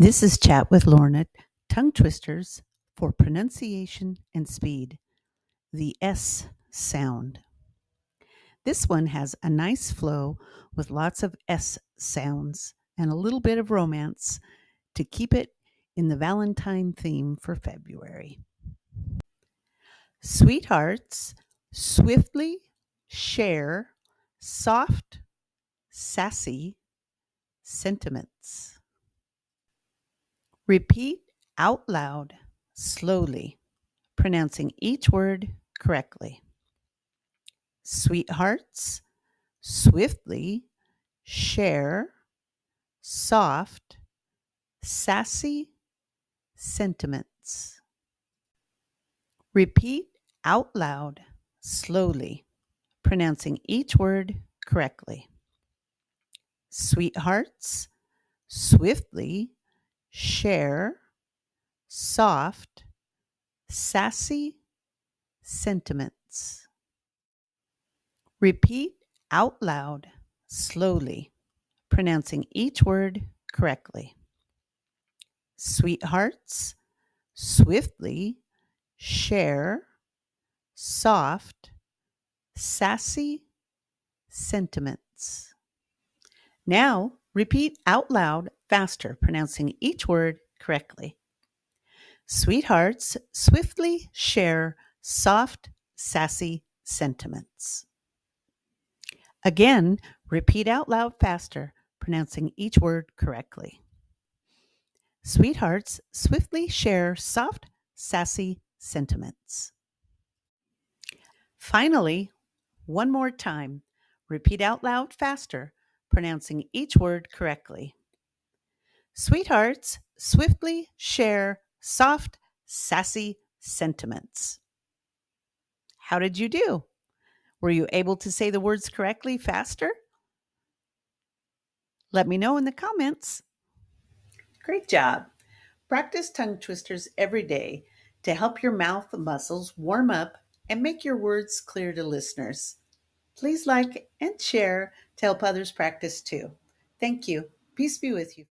This is Chat with Lorna, tongue twisters for pronunciation and speed. The S sound. This one has a nice flow with lots of S sounds and a little bit of romance to keep it in the Valentine theme for February. Sweethearts swiftly share soft, sassy sentiments. Repeat out loud, slowly, pronouncing each word correctly. Sweethearts swiftly share soft, sassy sentiments. Repeat out loud, slowly, pronouncing each word correctly. Sweethearts swiftly share soft, sassy sentiments. Repeat out loud, slowly, pronouncing each word correctly. Sweethearts swiftly share soft, sassy sentiments. Now, repeat out loud faster, pronouncing each word correctly. Sweethearts swiftly share soft, sassy sentiments. Again, repeat out loud faster, pronouncing each word correctly. Sweethearts swiftly share soft, sassy sentiments. Finally, one more time, repeat out loud faster, pronouncing each word correctly. Sweethearts swiftly share soft, sassy sentiments. How did you do? Were you able to say the words correctly faster? Let me know in the comments. Great job. Practice tongue twisters every day to help your mouth muscles warm up and make your words clear to listeners. Please like and share to help others practice too. Thank you. Peace be with you.